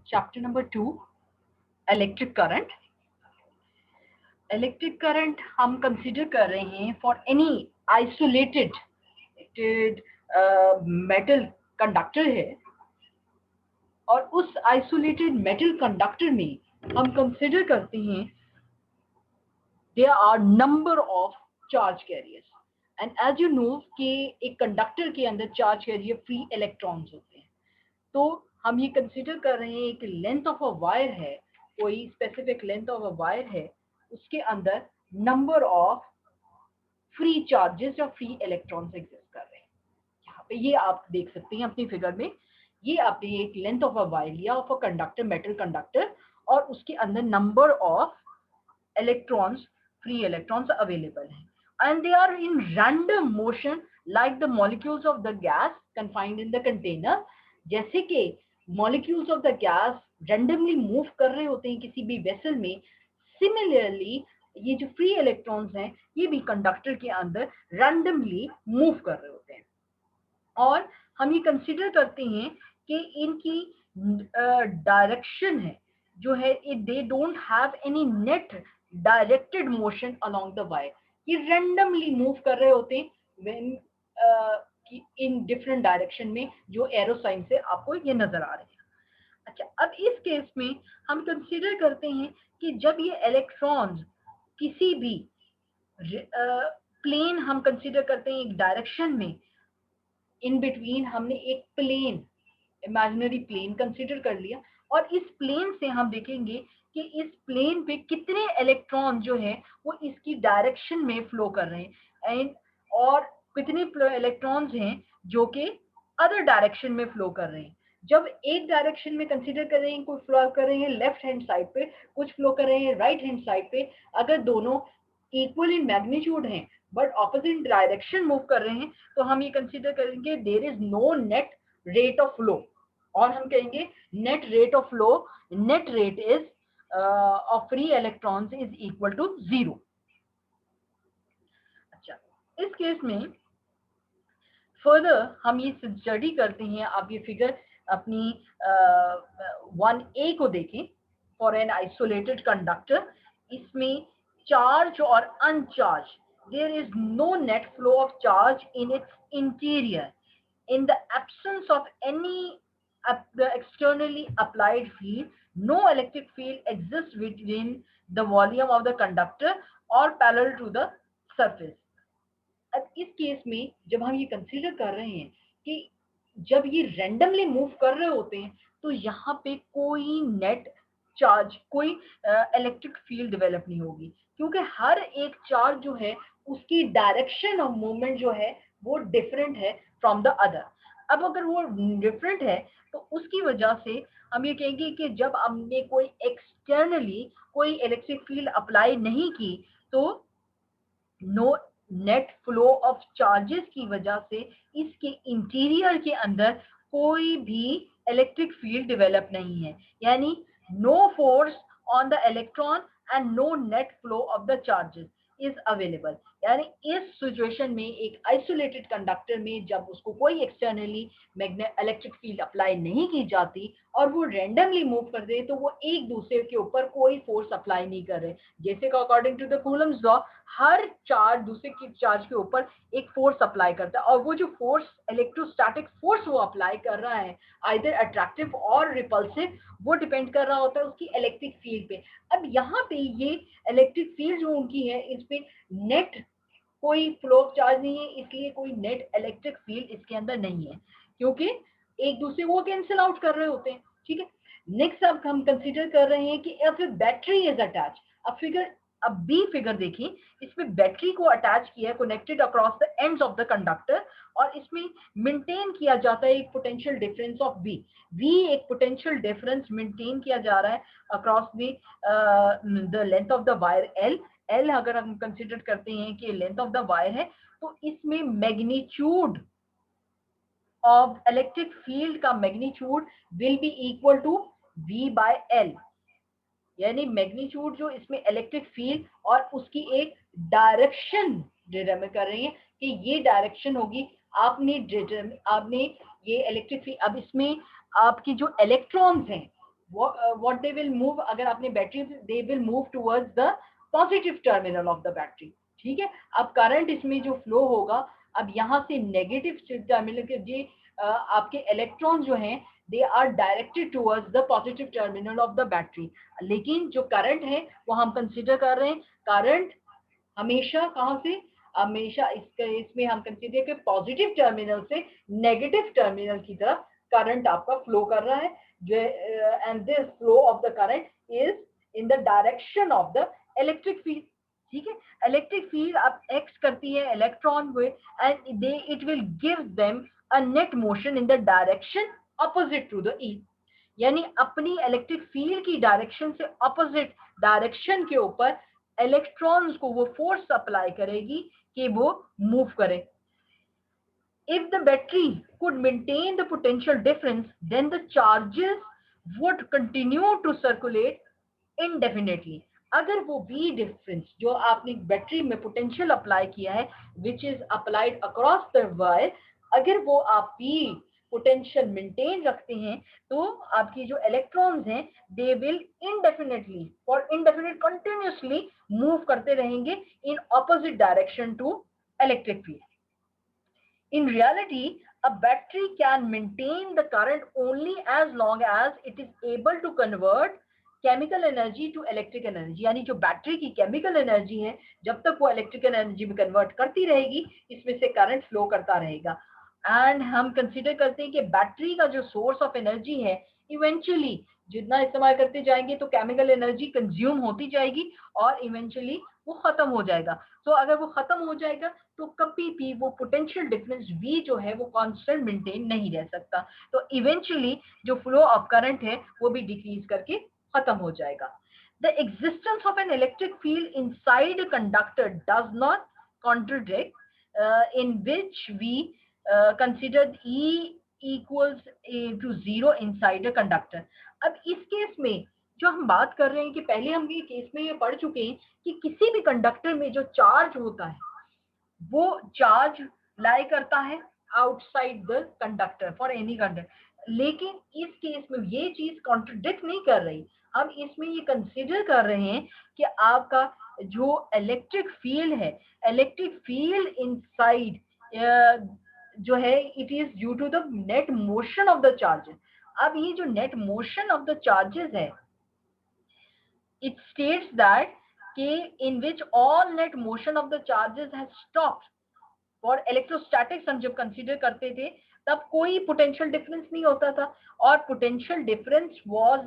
Chapter number 2, electric current. Electric current हम consider कर रहे हैं for any isolated metal conductor है, और उस आइसोलेटेड मेटल कंडक्टर में हम कंसिडर करते हैं there are number of charge carriers. And as you know कि एक कंडक्टर के अंदर चार्ज कैरियर फ्री इलेक्ट्रॉन्स होते हैं। तो हम ये कंसिडर कर रहे हैं कि लेंथ ऑफ अ वायर है, कोई specific length of a wire है, उसके अंदर नंबर ऑफ फ्री चार्जेस या फ्री इलेक्ट्रॉन्स एग्जिस्ट कर रहे हैं। यहाँ पे ये आप देख सकते हैं अपनी फिगर में, ये आपने एक लेंथ ऑफ अ वायर लिया of a conductor, metal conductor, और उसके अंदर number of electrons, free electrons available हैं, and they are in random motion like the molecules of the gas confined in the container। जैसे कि molecules of the gas randomly move कर रहे होते हैं किसी भी वेसल में, similarly ये जो फ्री इलेक्ट्रॉन्स हैं ये भी कंडक्टर के अंदर रैंडमली मूव कर रहे होते हैं। और हम ये कंसिडर करते हैं कि इनकी डायरेक्शन है जो है, they don't have any net directed motion along the wire. ये रैंडमली मूव कर रहे होते हैं व्हेन इन डिफरेंट डायरेक्शन में, जो एरो साइन से आपको ये नजर आ रहे हैं। अच्छा, अब इस केस में हम कंसिडर करते हैं कि जब ये इलेक्ट्रॉन्स किसी भी प्लेन हम कंसिडर करते हैं एक डायरेक्शन में, इन बिटवीन हमने एक प्लेन, इमेजिनरी प्लेन कंसिडर कर लिया, और इस प्लेन से हम देखेंगे कि इस प्लेन पे कितने इलेक्ट्रॉन जो है वो इसकी डायरेक्शन में फ्लो कर रहे हैं, एंड और कितने इलेक्ट्रॉन्स हैं जो कि अदर डायरेक्शन में फ्लो कर रहे हैं। जब एक डायरेक्शन में कंसिडर कर रहे हैं, कुछ फ्लो कर रहे हैं लेफ्ट हैंड साइड पे, कुछ फ्लो कर रहे हैं राइट हैंड साइड पे, अगर दोनों इक्वल इन मैग्नीट्यूड हैं बट ऑपोजिट डायरेक्शन मूव कर रहे हैं, तो हम ये कंसिडर करेंगे there is no net rate of flow, और हम कहेंगे net rate of flow, net rate is of free electrons is equal to 0। अच्छा, इस केस में फर्दर हम ये स्टडी करते हैं, आप ये फिगर अपनी 1A को देखें। फॉर एन आइसोलेटेड कंडक्टर, इसमें चार्ज और uncharge, there is no net flow of charge in its interior in the absence of any externally applied field, no electric field exists within the volume of the conductor or parallel to the surface। अब इस case में जब हम ये consider कर रहे हैं कि जब ये रैंडमली मूव कर रहे होते हैं, तो यहाँ पे कोई नेट चार्ज, कोई इलेक्ट्रिक फील्ड डेवलप नहीं होगी, क्योंकि हर एक चार्ज जो है उसकी डायरेक्शन ऑफ मूवमेंट जो है वो डिफरेंट है फ्रॉम द अदर। अब अगर वो डिफरेंट है तो उसकी वजह से हम ये कहेंगे कि जब हमने कोई एक्सटर्नली कोई इलेक्ट्रिक फील्ड अप्लाई नहीं की, तो no net flow of charges की वजह से इसके इंटीरियर के अंदर कोई भी इलेक्ट्रिक फील्ड डेवलप नहीं है, यानी no force on the electron and no net flow of the charges is available. यानी इस सिचुएशन में एक आइसोलेटेड कंडक्टर में जब उसको कोई एक्सटर्नली इलेक्ट्रिक फील्ड अप्लाई नहीं की जाती और वो रैंडमली मूव कर दे, तो वो एक दूसरे के ऊपर कोई फोर्स अप्लाई नहीं कर रहे। जैसे कि according to the Coulomb's law, हर चार्ज दूसरे की चार्ज के ऊपर एक फोर्स अप्लाई करता है, और वो जो फोर्स, इलेक्ट्रोस्टैटिक फोर्स वो अप्लाई कर रहा है, आइदर अट्रैक्टिव और रिपल्सिव, वो डिपेंड कर रहा होता है उसकी इलेक्ट्रिक फील्ड पे। अब यहाँ पे ये इलेक्ट्रिक फील्ड जो उनकी है, इस पे नेट कोई फ्लो ऑफ चार्ज नहीं है, इसलिए कोई नेट इलेक्ट्रिक फील्ड इसके अंदर नहीं है, क्योंकि एक दूसरे को कैंसिल आउट कर रहे होते हैं। ठीक है, नेक्स्ट अब हम कंसीडर कर रहे हैं कि इफ बैटरी इज अटैच। अब बी फिगर देखिए, इसमें बैटरी को अटैच किया है, connected across the ends of the conductor, और इसमें मेंटेन किया जाता है एक पोटेंशियल डिफरेंस ऑफ वी एक पोटेंशियल डिफरेंस मेंटेन किया जा रहा है across the length of the wire L अगर हम कंसिडर करते हैं कि लेंथ ऑफ द वायर है, तो इसमें मैग्नीट्यूड ऑफ इलेक्ट्रिक फील्ड का magnitude will be equal to V by L, यानी मैग्नीट्यूड जो इसमें इलेक्ट्रिक फील्ड और उसकी एक डायरेक्शन डिटरमाइन कर रही है कि ये डायरेक्शन होगी। आपने ये इलेक्ट्रिक फील्ड, अब इसमें आपकी जो इलेक्ट्रॉन्स हैं what they will move, अगर आपने battery, they will move towards the positive terminal of the battery. ठीक है, अब करंट इसमें जो फ्लो होगा, अब यहाँ से नेगेटिव टर्मिनल के जी आपके इलेक्ट्रॉन जो हैं they are directed towards the positive terminal of the battery. लेकिन जो करंट है वो हम कंसीडर कर रहे हैं, करंट हमेशा कहाँ से, हमेशा इसमें हम कंसीडर के पॉजिटिव टर्मिनल से नेगेटिव टर्मिनल की तरफ करंट आपका फ्लो कर रहा है. And this flow of the current is in the direction of the electric field. ठीक है, इलेक्ट्रिक फील्ड अब एक्ट करती है इलेक्ट्रॉन पे and they it will give them a net motion in the direction opposite to the E. यानी अपनी electric field की direction से ऑपोजिट डायरेक्शन के ऊपर इलेक्ट्रॉन्स को वो फोर्स अप्लाई करेगी कि वो मूव करे. If the battery could maintain the potential difference, then the charges would continue to circulate indefinitely. अगर वो V difference जो आपने बैटरी में पोटेंशियल अप्लाई किया है, which is applied across the wire, अगर वो आप V पोटेंशियल मेंटेन रखते हैं तो आपकी जो इलेक्ट्रॉन्स हैं they will indefinitely for indefinite continuously move करते रहेंगे in opposite direction to electric field. In reality, a battery can maintain the current only as long as it is able to convert chemical energy to electric energy. यानी जो battery की chemical energy है जब तक वो electrical energy में convert करती रहेगी इसमें से करंट फ्लो करता रहेगा. एंड हम कंसीडर करते हैं कि बैटरी का जो सोर्स ऑफ एनर्जी है इवेंचुअली जितना इस्तेमाल करते जाएंगे तो केमिकल एनर्जी कंज्यूम होती जाएगी और इवेंचुअली वो खत्म हो जाएगा. तो अगर वो खत्म हो जाएगा तो कभी भी वो पोटेंशियल डिफरेंस V जो है वो कांस्टेंट मेंटेन नहीं रह सकता. तो इवेंचुअली जो फ्लो ऑफ करंट है वो भी डिक्रीज करके खत्म हो जाएगा. The existence of an electric field inside a conductor does not contradict in which we considered E equals to 0 inside a conductor. अब इस केस में जो हम बात कर रहे हैं कि पहले हम ये केस में ये पढ़ चुके हैं कि किसी भी कंडक्टर में जो चार्ज होता है वो चार्ज लाई करता है outside the conductor for any conductor. लेकिन इस केस में ये चीज कॉन्ट्रडिक्ट नहीं कर रही. हम इसमें ये कंसीडर कर रहे हैं कि आपका जो इलेक्ट्रिक फील्ड है, इलेक्ट्रिक फील्ड इनसाइड जो है it is due to the net motion of the charges. अब ये जो net motion of the charges है it states that in which all net motion of the charges has stopped. For electrostatics हम जब consider करते थे तब कोई पोटेंशियल डिफरेंस नहीं होता था और पोटेंशियल डिफरेंस वाज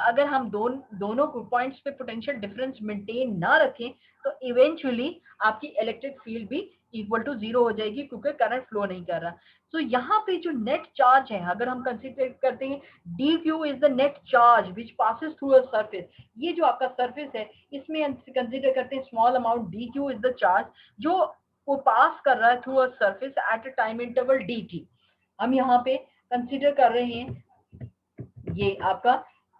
अगर हम दोनों पॉइंट्स पे पोटेंशियल डिफरेंस मेंटेन ना रखें तो इवेंचुअली आपकी इलेक्ट्रिक फील्ड भी इक्वल टू 0 हो जाएगी क्योंकि करंट फ्लो नहीं कर रहा. तो यहाँ पे जो नेट चार्ज है अगर हम कंसीडर करते हैं dq is the net charge which passes through a surface. ये जो आपका सरफेस है इसमें हम कंसीडर करते हैं small amount dq is the charge जो वो पास कर रहा है through a surface at a time interval dt. हम यहाँ पे कंसीडर कर रहे हैं ये आपका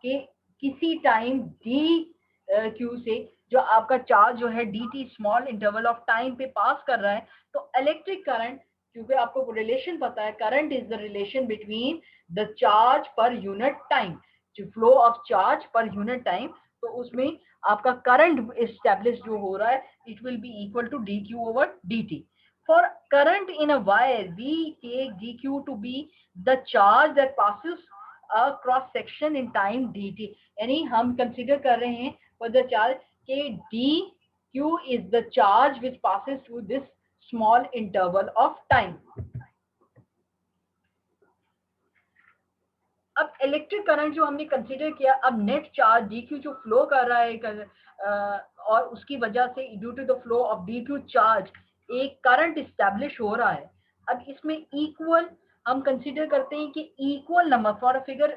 कि किसी टाइम dq से जो आपका चार्ज जो है dt small interval of time पे पास कर रहा है तो इलेक्ट्रिक करंट, क्योंकि आपको रिलेशन पता है current is the relation between the charge per unit time, जो flow of charge per unit time, तो उसमें आपका करंट एस्टैब्लिश जो हो रहा है it will be equal to dq over dt. For current in a wire, we take dq to be the charge that passes a cross section in time dt. यानी हम consider कर रहे हैं for the charge कि dq is the charge which passes through this small interval of time. अब electric current जो हमने consider किया, अब नेट चार्ज dq जो फ्लो कर रहा है और उसकी वजह से due to the flow of dq charge एक करंट इस्टेब्लिश हो रहा है. अब इसमें इक्वल हम कंसीडर करते हैं कि equal number for figure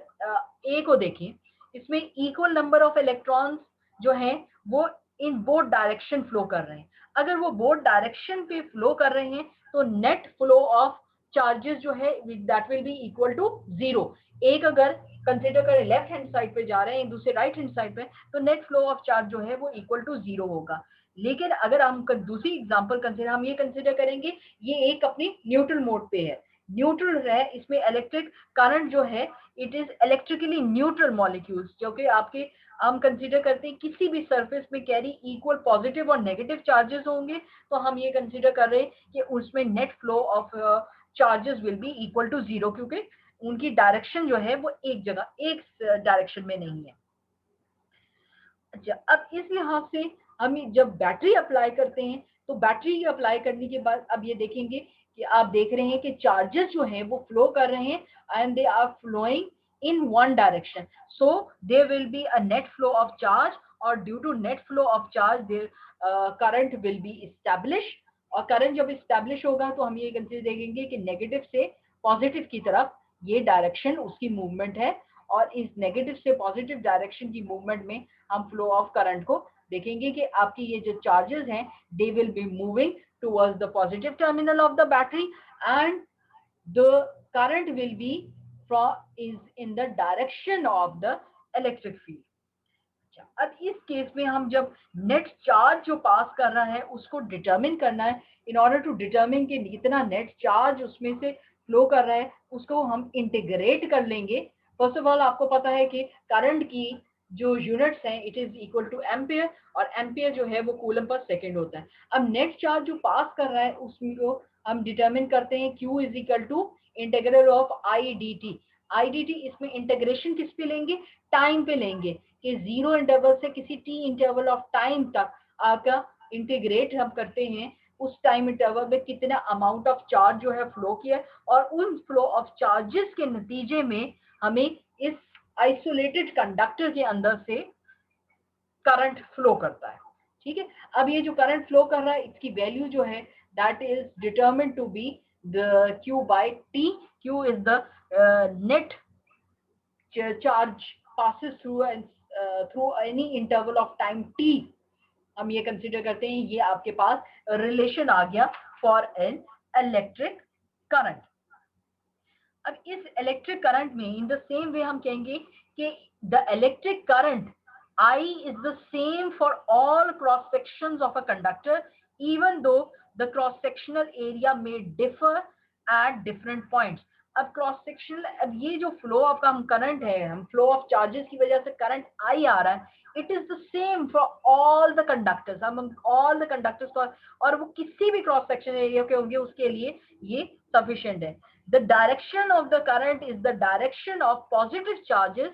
A को देखें, इसमें इक्वल नंबर ऑफ इलेक्ट्रॉन्स जो हैं वो इन बोथ डायरेक्शन फ्लो कर रहे हैं. अगर वो बोथ डायरेक्शन पे फ्लो कर रहे हैं तो नेट फ्लो ऑफ चार्जेस जो है that will be equal to 0. एक अगर कंसीडर करें लेफ्ट हैंड साइड पे जा रहे हैं दूसरे राइट हैंड साइड पे तो नेट फ्लो ऑफ चार्ज जो है वो इक्वल टू 0 होगा. लेकिन अगर हम दूसरी एग्जांपल कंसीडर हम ये कंसीडर करेंगे ये एक अपनी न्यूट्रल मोड पे है न्यूट्रल है, इसमें इलेक्ट्रिक करंट जो है it is electrically neutral molecules, जो कि आपके हम कंसीडर करते हैं किसी भी सरफेस में कैरी इक्वल पॉजिटिव और नेगेटिव चार्जेस होंगे, तो हम ये कंसीडर कर रहे हैं कि उसमें net flow of charges will be equal to zero, क्योंकि उनकी डायरेक्शन जो है वो एक जगह एक डायरेक्शन में नहीं है। अच्छा, अब इस लिहाज से हम जब बैटरी अप्लाई करते हैं तो बैटरी अप्लाई करने के बाद अब ये देखेंगे कि आप देख रहे हैं कि चार्जेस जो हैं वो फ्लो कर रहे हैं and they are flowing in one direction, so there will be a net flow of charge, और due to net flow of charge there current will be establish, और करंट जब इस्टेब्लिश होगा तो हम ये कंसीडर देखेंगे कि नेगेटिव से पॉजिटिव की तरफ ये डायरेक्शन उसकी मूवमेंट है, और इस नेगेटिव से पॉजिटिव डायरेक्शन की मूवमेंट में हम फ्लो ऑफ करंट को देखेंगे कि आपकी ये जो चार्जेस हैं they will be moving towards the positive terminal of the battery and the current will B is in the direction of the electric field. अब इस केस में हम जब नेट चार्ज जो पास कर रहा है उसको डिटरमिन करना है, इन ऑर्डर टू डिटरमिन कि कितना नेट चार्ज उसमें से फ्लो कर रहा है उसको हम इंटीग्रेट कर लेंगे। फर्स्ट ऑफ ऑल आपको पता है कि करंट की जो यूनिट्स हैं it is equal two ampere, और एम्पियर जो है वो कूलम पर सेकेंड होता है। अब नेट चार्ज जो पास कर रहा है उसको हम डिटरमिन करते हैं Q is equal to integral of I D T. I D T इसमें इंटीग्रेशन किस पे लेंगे, टाइम पे लेंगे कि जीरो इंटरवल से किसी टी इंटरवल ऑफ टाइम तक आपका इंटीग्रेट हम करते हैं, उस टाइम इंटरवल में कितना अमाउंट ऑफ चार्ज जो है फ्लो किया, और उन फ्लो ऑफ चार्जेस के नतीजे में हमें इस आइसोलेटेड कंडक्टर के अंदर से करंट फ्लो करता है। ठीक है, अब ये जो करंट फ्लो कर रहा है इसकी वैल्यू जो है that is determined to be the Q by T. Q is the net charge passes through any interval of time t. हम ये कंसीडर करते हैं ये आपके पास रिलेशन आ गया फॉर एन इलेक्ट्रिक करंट। अब इस इलेक्ट्रिक करंट में इन द सेम वे हम कहेंगे कि the electric current I is the same for all cross sections of a conductor even though the cross sectional area may differ at different points. अब cross sectional, अब ये जो flow of का हम current है, हम फ्लो ऑफ चार्जेस की वजह से करंट आई आ रहा है, it is the same for all the conductors, हम ऑल द कंडक्टर्स को, और वो किसी भी क्रॉस सेक्शन एरिया के होंगे उसके लिए ये सफिशिएंट है। The direction of the current is the direction of positive charges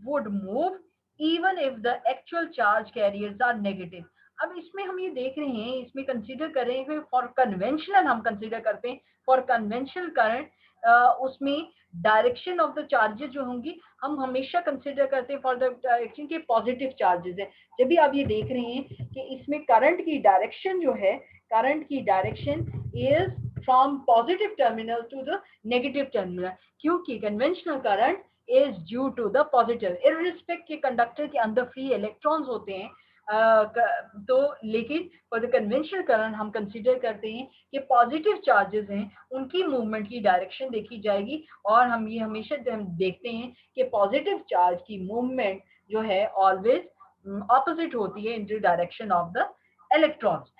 would move even if the actual charge carriers are negative. अब इसमें हम ये देख रहे हैं, इसमें कंसीडर कर रहे हैं फॉर कन्वेंशनल, हम कंसीडर करते हैं फॉर कन्वेंशनल करंट उसमें डायरेक्शन ऑफ द चार्जेस जो होंगी हम हमेशा कंसीडर करते हैं फॉर द डायरेक्शन के पॉजिटिव चार्जेस है। जब भी आप ये देख रहे हैं कि इसमें करंट की डायरेक्शन जो है, करंट की direction is from positive terminal to the negative terminal, क्योंकि conventional current is due to the positive, irrespective के कंडक्टर के अंदर फ्री इलेक्ट्रॉन्स होते हैं, तो लेकिन फॉर द कन्वेंशनल करंट हम कंसीडर करते हैं कि पॉजिटिव चार्जेस हैं उनकी मूवमेंट की डायरेक्शन देखी जाएगी, और हम ये हमेशा हम देखते हैं कि पॉजिटिव चार्ज की मूवमेंट जो है ऑलवेज ऑपोजिट होती है इन the direction of the electrons.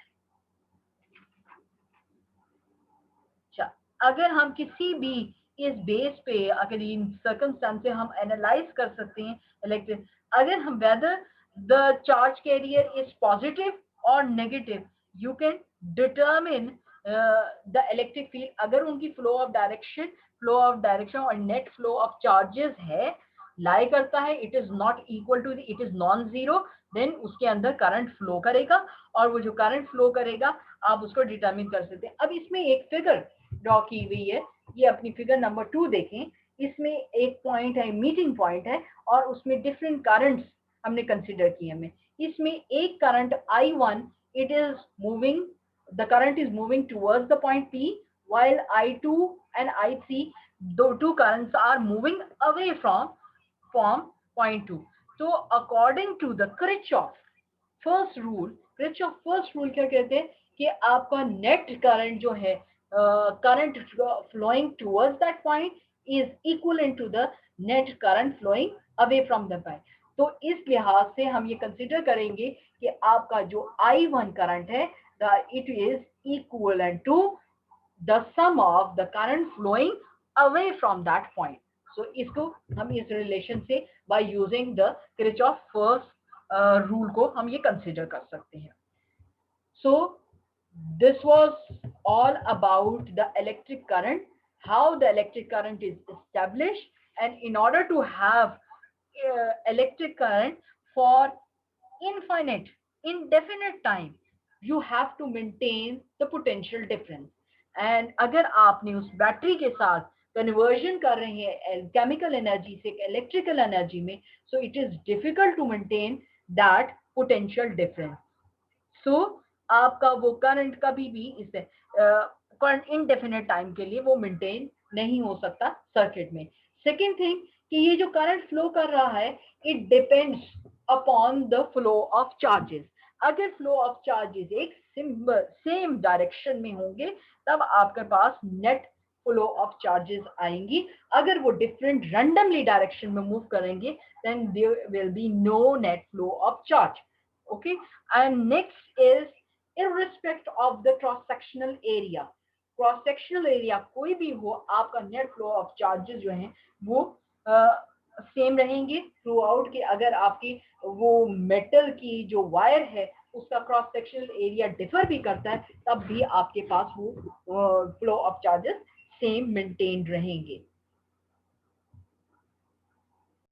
अगर हम किसी भी इस बेस पे अगर इन सर्कमस्टेंस से हम एनालाइज कर सकते हैं इलेक्ट्रिक, अगर हम whether the charge carrier is positive और नेगेटिव, you can determine the electric field. अगर उनकी फ्लो ऑफ डायरेक्शन और नेट फ्लो ऑफ चार्जेस है लाई करता है, it is not equal to, it is non zero, then उसके अंदर करंट फ्लो करेगा, और वो जो करंट फ्लो करेगा आप उसको डिटरमिन कर सकते हैं। अब इसमें एक फिगर ड्रॉ की हुई है, ये अपनी फिगर नंबर 2 देखें, इसमें एक पॉइंट है, मीटिंग पॉइंट है, और उसमें डिफरेंट करंट्स हमने कंसीडर किए हमें। इसमें एक current I1 it is moving, the current is moving towards the point P, while I2 and I3 two currents are moving away from point 2. So according to the Kirchhoff first rule, Kirchhoff first rule क्या कहते हैं कि आपका net current जो है, current flowing towards that point is equivalent to the net current flowing away from the point. तो इस लिहाज से हम ये कंसीडर करेंगे कि आपका जो I1 करंट है, it is equivalent to the sum of the current flowing away from that point. So इसको हम इस रिलेशन से by using the Kirchhoff first rule को हम ये कंसिडर कर सकते हैं. So this was all about the electric current, how the electric current is established, and in order to have electric current for infinite, indefinite time, you have to maintain the potential difference. And अगर आपने उस battery के साथ conversion कर रहे हैं chemical energy से electrical energy में, so it is difficult to maintain that potential difference. सो आपका वो करंट कभी भी इससे इनडेफिनेट टाइम के लिए वो मेंटेन नहीं हो सकता सर्किट में. सेकेंड थिंग कि ये जो करंट फ्लो कर रहा है it depends upon the flow of charges. अगर फ्लो ऑफ चार्जेस एक सेम डायरेक्शन में होंगे तब आपके पास नेट फ्लो ऑफ चार्जेस आएंगी. अगर वो डिफरेंट रैंडमली डायरेक्शन में मूव करेंगे then there will be no net flow of charge. Okay, and next is irrespective of the cross sectional area. Cross sectional area कोई भी हो आपका नेट फ्लो ऑफ चार्जेस जो हैं वो सेम रहेंगे थ्रू आउट. के अगर आपकी वो मेटल की जो वायर है उसका क्रॉस सेक्शनल एरिया डिफर भी करता है तब भी आपके पास वो flow of charges same maintain रहेंगे.